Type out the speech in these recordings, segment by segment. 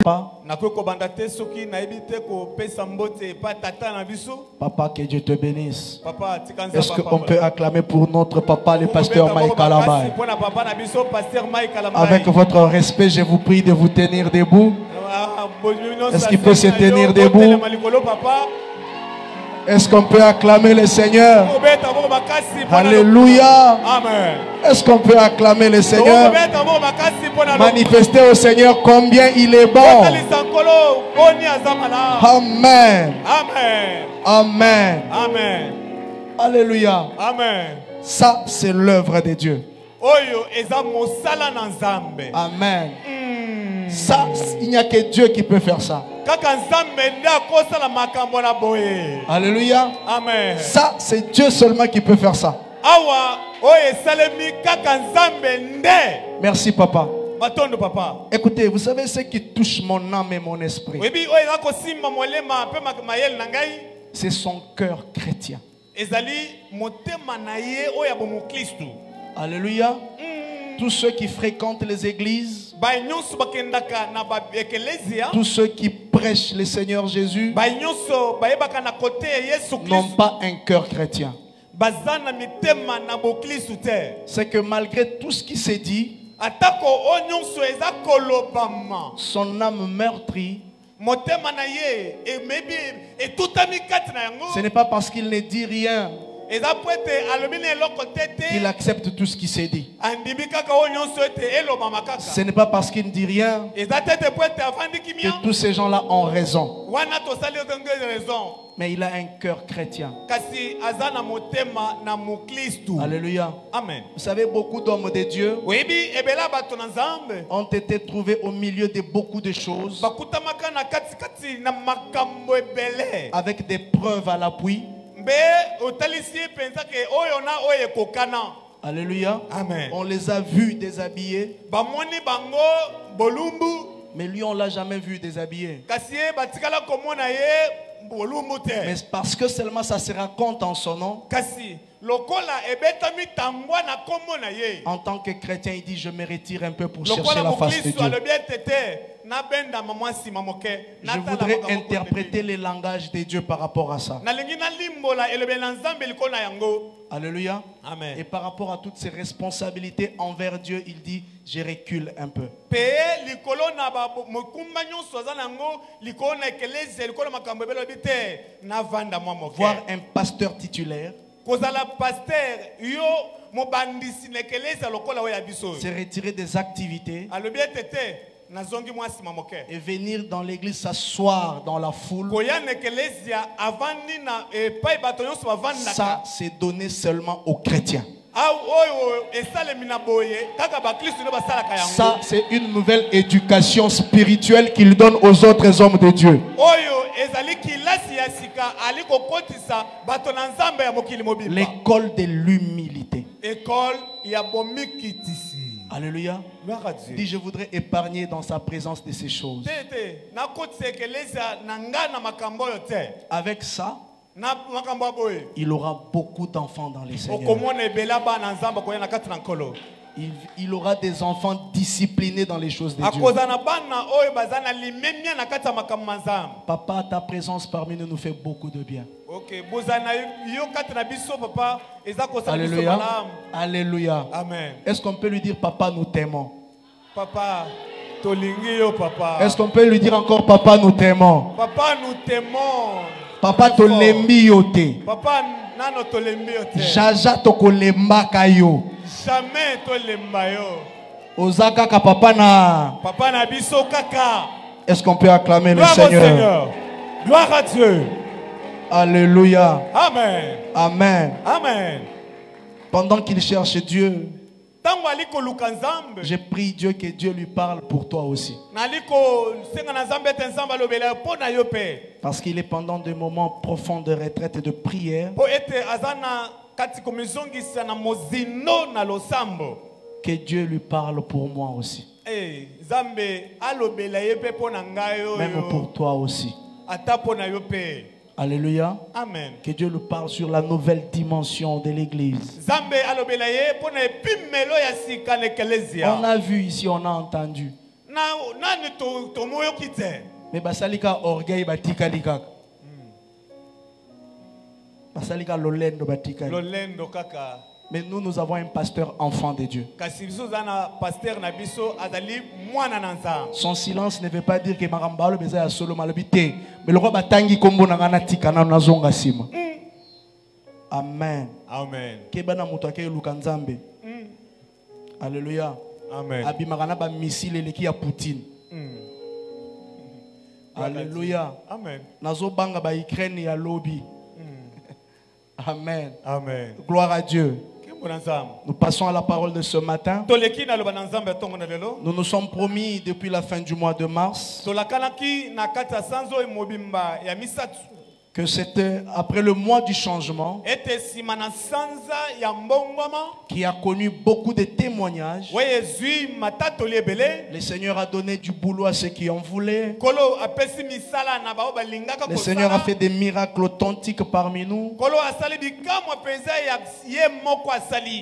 pas. Papa, que Dieu te bénisse. Est-ce qu'on peut acclamer pour notre papa, le pasteur Mike Alamai? Avec votre respect, je vous prie de vous tenir debout. Est-ce qu'il peut se tenir debout? Est-ce qu'on peut acclamer le Seigneur? Alléluia. Amen. Est-ce qu'on peut acclamer le Seigneur? Manifester au Seigneur combien il est bon. Amen. Amen. Amen. Amen. Alléluia. Amen. Ça, c'est l'œuvre de Dieu. Amen. Ça, il n'y a que Dieu qui peut faire ça. Alléluia. Amen. Ça, c'est Dieu seulement qui peut faire ça. Merci, papa. Écoutez, vous savez ce qui touche mon âme et mon esprit? C'est son cœur chrétien. Alléluia. Tous ceux qui fréquentent les églises, tous ceux qui prêchent le Seigneur Jésus, n'ont pas un cœur chrétien. C'est que malgré tout ce qui s'est dit, son âme meurtrie, ce n'est pas parce qu'il ne dit rien qu'il accepte tout ce qui s'est dit. Ce n'est pas parce qu'il ne dit rien que tous ces gens-là ont raison. Mais il a un cœur chrétien. Alléluia. Amen. Vous savez, beaucoup d'hommes de Dieu ont été trouvés au milieu de beaucoup de choses, avec des preuves à l'appui. Alléluia. Amen. On les a vus déshabillés, mais lui on l'a jamais vu déshabillé. Mais parce que seulement ça se raconte en son nom. En tant que chrétien, il dit: je me retire un peu pour chercher la face de Dieu. Je voudrais interpréter le langage de Dieu par rapport à ça. Alléluia. Amen. Et par rapport à toutes ses responsabilités envers Dieu, il dit: je recule un peu. Voir un pasteur titulaire se retirer des activités et venir dans l'église s'asseoir dans la foule, ça c'est donné seulement aux chrétiens. Ça c'est une nouvelle éducation spirituelle qu'il donne aux autres hommes de Dieu. L'école de l'humilité. Alléluia. Dit: je voudrais épargner dans sa présence de ces choses. Avec ça, il aura beaucoup d'enfants dans les Seigneurs. Il aura des enfants disciplinés dans les choses de Dieu. Papa, ta présence parmi nous fait beaucoup de bien. Alléluia. Alléluia. Amen. Est-ce qu'on peut lui dire: papa, nous t'aimons? Papa, tolingi papa. Est-ce qu'on peut lui dire encore: papa, nous t'aimons? Papa, nous t'aimons. Papa, tolembi yote. Papa, nano tolembi yote. Jaja tokolembaka yo. Jamais tolemba yo. Ozaka ka papa na. Papa na biso kaka. Est-ce qu'on peut acclamer le Gloire Seigneur? au Seigneur. Gloire à Dieu. Alléluia. Amen. Amen. Amen. Pendant qu'il cherche Dieu, j'ai prié Dieu que Dieu lui parle pour toi aussi. Parce qu'il est pendant des moments profonds de retraite et de prière que Dieu lui parle pour moi aussi. Même pour toi aussi. Alléluia. Amen. Que Dieu lui parle sur la nouvelle dimension de l'église. On a vu ici, on a entendu. Mais basalika orgueil batika likaka. Basalika lolendo batika. Lolendo kaka. Mais nous avons un pasteur enfant de Dieu. Son silence ne veut pas dire que Marambalo beza solo malobité. Mais le roi batangi kombo nangana tika na nazonga sima. Amen. Amen. Kebana mutake lukanzambe. Alléluia. Amen. Abimagana ba missile leki ya Poutine. Alléluia. Amen. Nazo banga ba Ukraine ya lobby. Amen. Amen. Gloire à Dieu. Nous passons à la parole de ce matin. Nous nous sommes promis depuis la fin du mois de mars que c'était après le mois du changement qui a connu beaucoup de témoignages. Le Seigneur a donné du boulot à ceux qui en voulaient. Le Seigneur a fait des miracles authentiques parmi nous.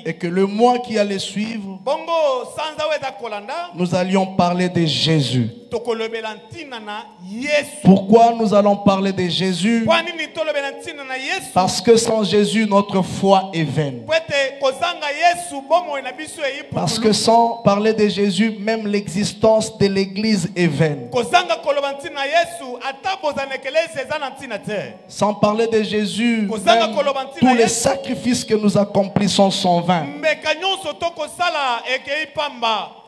Et que le mois qui allait suivre, nous allions parler de Jésus. Pourquoi nous allons parler de Jésus? Parce que sans Jésus, notre foi est vaine. Parce que sans parler de Jésus, même l'existence de l'Église est vaine. Sans parler de Jésus, tous les sacrifices que nous accomplissons sont vains.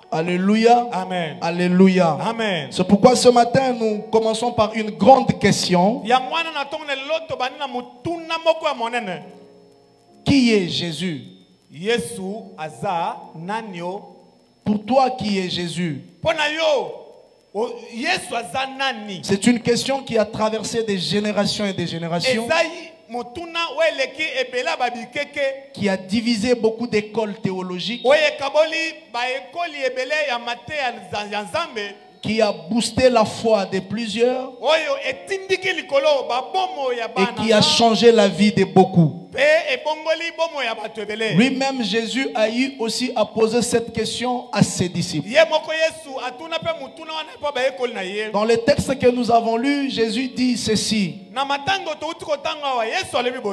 Alléluia. Amen. Alléluia. Amen. C'est pourquoi ce matin nous commençons par une grande question. Qui est Jésus? Pour toi, qui est Jésus? C'est une question qui a traversé des générations et des générations, qui a divisé beaucoup d'écoles théologiques, qui a boosté la foi de plusieurs et qui a changé la vie de beaucoup. Lui-même, Jésus a eu aussi à poser cette question à ses disciples. Dans le texte que nous avons lu, Jésus dit ceci: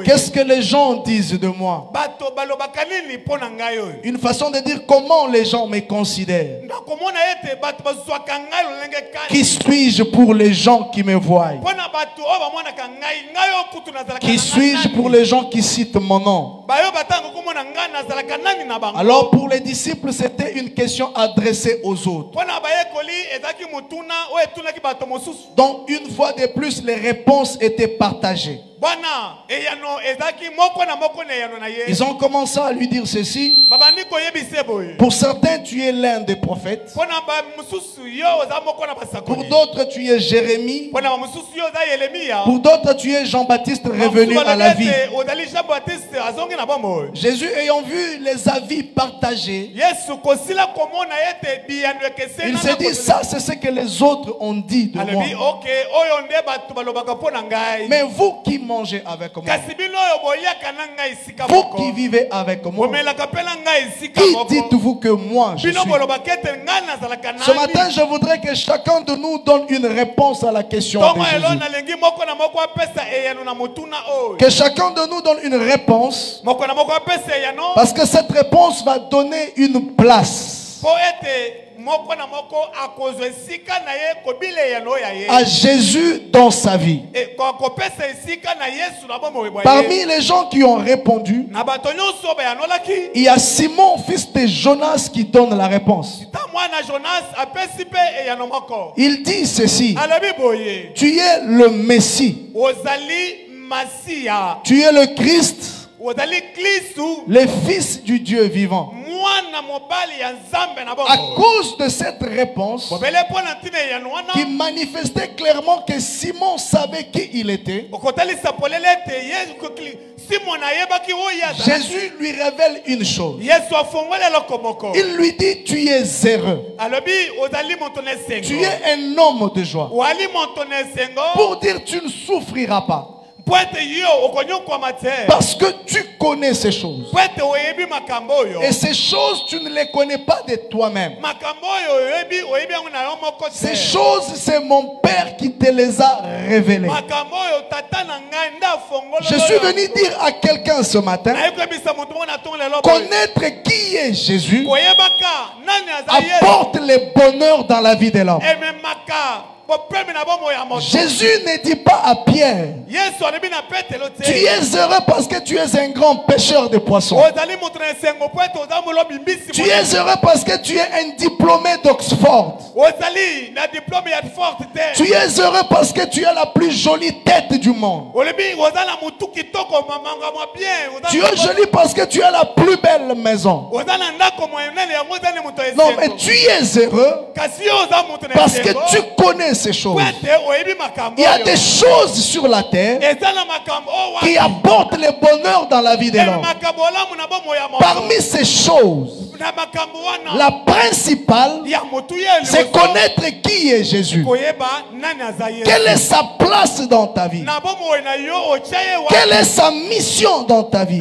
qu'est-ce que les gens disent de moi? Une façon de dire comment les gens me considèrent. Qui suis-je pour les gens qui me voient? Qui suis-je pour les gens qui citent mon nom? Alors pour les disciples, c'était une question adressée aux autres. Donc une fois de plus, les réponses étaient partagées. Ils ont commencé à lui dire ceci: pour certains, tu es l'un des prophètes. Pour d'autres, tu es Jérémie. Pour d'autres, tu es Jean-Baptiste revenu à la vie. Jésus, ayant vu les avis partagés, il s'est dit: ça, c'est ce que les autres ont dit de moi. Mais vous qui mangez avec moi, vous qui vivez avec moi, qui dites-vous que moi je suis? Ce matin, je voudrais que chacun de nous donne une réponse à la question de Jésus. Que chacun de nous donne une réponse, parce que cette réponse va donner une place à Jésus dans sa vie. Parmi les gens qui ont répondu, il y a Simon, fils de Jonas, qui donne la réponse. Il dit ceci: tu es le Messie, tu es le Christ, le Fils du Dieu vivant. À cause de cette réponse qui manifestait clairement que Simon savait qui il était, Jésus lui révèle une chose. Il lui dit: tu es heureux, tu es un homme de joie. Pour dire: tu ne souffriras pas. Parce que tu connais ces choses. Et ces choses, tu ne les connais pas de toi-même. Ces choses, c'est mon Père qui te les a révélées. Je suis venu dire à quelqu'un ce matin, connaître qui est Jésus apporte le bonheur dans la vie de l'homme. Jésus ne dit pas à Pierre, tu es heureux parce que tu es un grand pêcheur de poissons. Tu es heureux parce que tu es un diplômé d'Oxford. Tu es heureux parce que tu as la plus jolie tête du monde. Tu es joli parce que tu as la plus belle maison. Non, mais tu es heureux parce que tu connais ces choses. Il y a des choses sur la terre qui apportent le bonheur dans la vie de l'homme. Parmi ces choses, la principale, c'est connaître qui est Jésus. Quelle est sa place dans ta vie? Quelle est sa mission dans ta vie?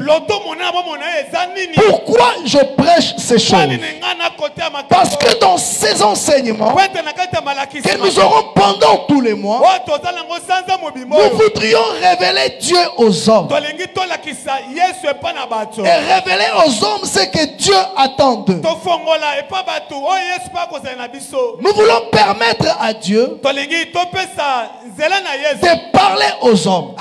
Pourquoi je prêche ces choses? Parce que dans ces enseignements que nous aurons pendant tous les mois, nous voudrions révéler Dieu aux hommes. Et révéler aux hommes ce que Dieu attend d'eux. Nous voulons permettre à Dieu de parler aux hommes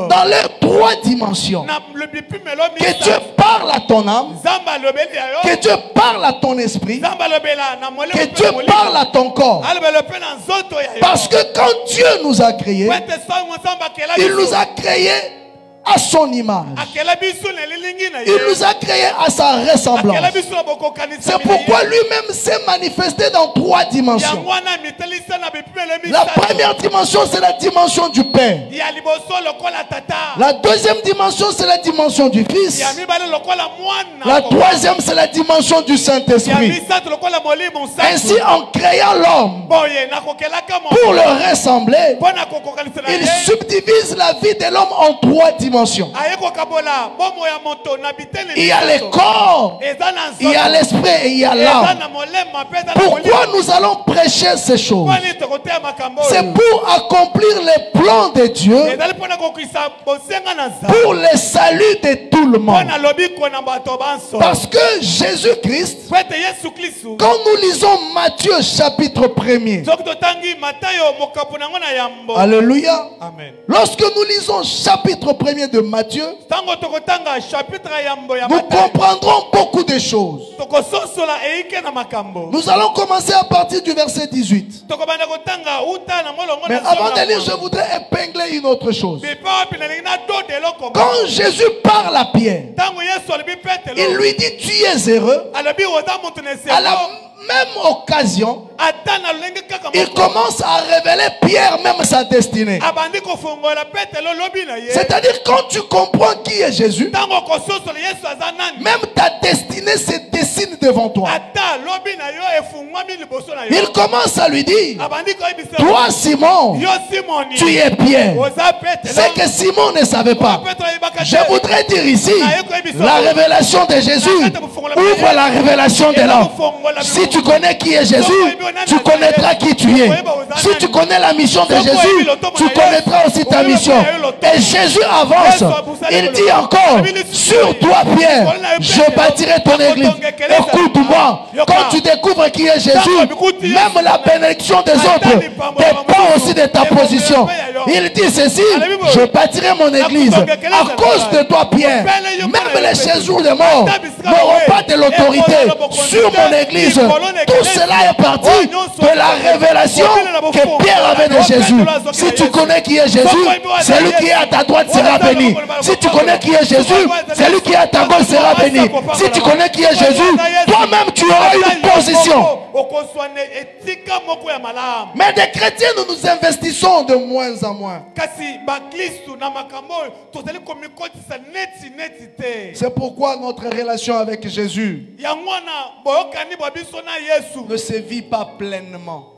dans leurs trois dimensions. Que Dieu parle à ton âme, que Dieu parle à ton esprit, que Dieu parle à ton corps. Parce que quand Dieu nous a créés, il nous a créés à son image. Il nous a créés à sa ressemblance. C'est pourquoi lui-même s'est manifesté dans trois dimensions. La première dimension, c'est la dimension du Père. La deuxième dimension, c'est la dimension du Fils. La troisième, c'est la dimension du Saint-Esprit. Ainsi, en créant l'homme pour le ressembler, il subdivise la vie de l'homme en trois dimensions. Il y a le corps, il y a l'esprit et il y a l'âme. Pourquoi nous allons prêcher ces choses? C'est pour accomplir les plans de Dieu, pour le salut de tout le monde. Parce que Jésus-Christ, quand nous lisons Matthieu chapitre 1er, alléluia, lorsque nous lisons chapitre 1er de Matthieu, nous comprendrons beaucoup de choses. Nous allons commencer à partir du verset 18. Mais avant de lire, je voudrais épingler une autre chose. Quand Jésus parle à Pierre, il lui dit, tu es heureux. À la même occasion, il commence à révéler Pierre même sa destinée. C'est-à-dire quand tu comprends qui est Jésus, même ta destinée se dessine devant toi. Il commence à lui dire, toi Simon, tu es Pierre. C'est que Simon ne savait pas. Je voudrais dire ici, la révélation de Jésus ouvre la révélation de l'homme. Si tu connais qui est Jésus, tu connaîtras qui tu es. Si tu connais la mission de Jésus, tu connaîtras aussi ta mission. Et Jésus avance. Il dit encore, sur toi Pierre, je bâtirai ton église. Écoute-moi, quand tu découvres qui est Jésus, même la bénédiction des autres dépend aussi de ta position. Il dit ceci, je bâtirai mon église. À cause de toi Pierre, même les séjours de mort n'auront pas de l'autorité sur mon église. Tout cela est parti de la révélation que Pierre avait de Jésus. Si tu connais qui est Jésus, celui qui est à ta droite sera béni. Si tu connais qui est Jésus, celui qui est à ta gauche sera béni. Si tu connais qui est Jésus, toi-même tu auras une position. Mais des chrétiens, nous nous investissons de moins en moins. C'est pourquoi notre relation avec Jésus ne se vit pas pleinement.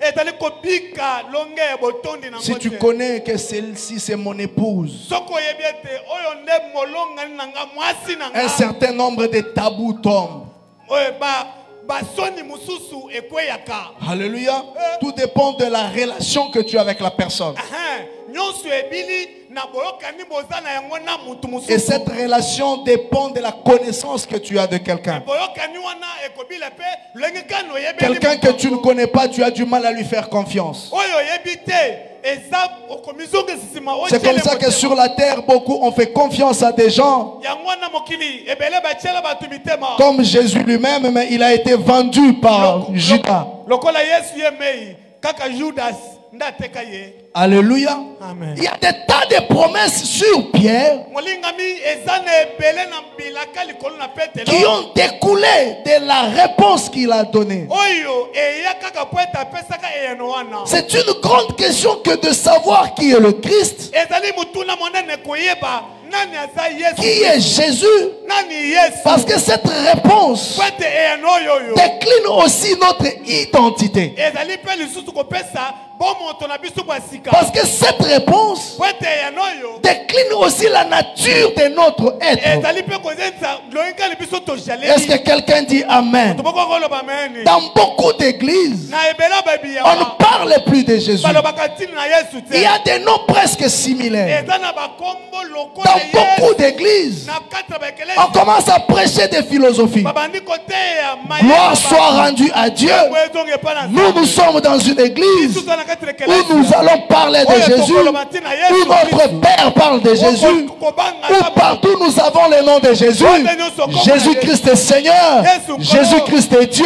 Si tu connais que celle-ci c'est mon épouse, un certain nombre de tabous tombent. Alléluia. Tout dépend de la relation que tu as avec la personne. Et cette relation dépend de la connaissance que tu as de quelqu'un. Quelqu'un que tu ne connais pas, tu as du mal à lui faire confiance. C'est comme ça que sur la terre, beaucoup ont fait confiance à des gens comme Jésus lui-même, mais il a été vendu par Judas. Alléluia. Amen. Il y a des tas de promesses sur Pierre qui ont découlé de la réponse qu'il a donnée. C'est une grande question que de savoir qui est le Christ, qui est Jésus, parce que cette réponse décline aussi notre identité. Parce que cette réponse décline aussi la nature de notre être. Est-ce que quelqu'un dit Amen? Dans beaucoup d'églises, on ne parle plus de Jésus. Il y a des noms presque similaires. Dans beaucoup d'églises, on commence à prêcher des philosophies. Gloire soit rendue à Dieu. Nous sommes dans une église où nous allons parler de Jésus, où notre Père parle de Jésus, où partout nous avons le nom de Jésus. Jésus-Christ est Seigneur, Jésus-Christ est Dieu.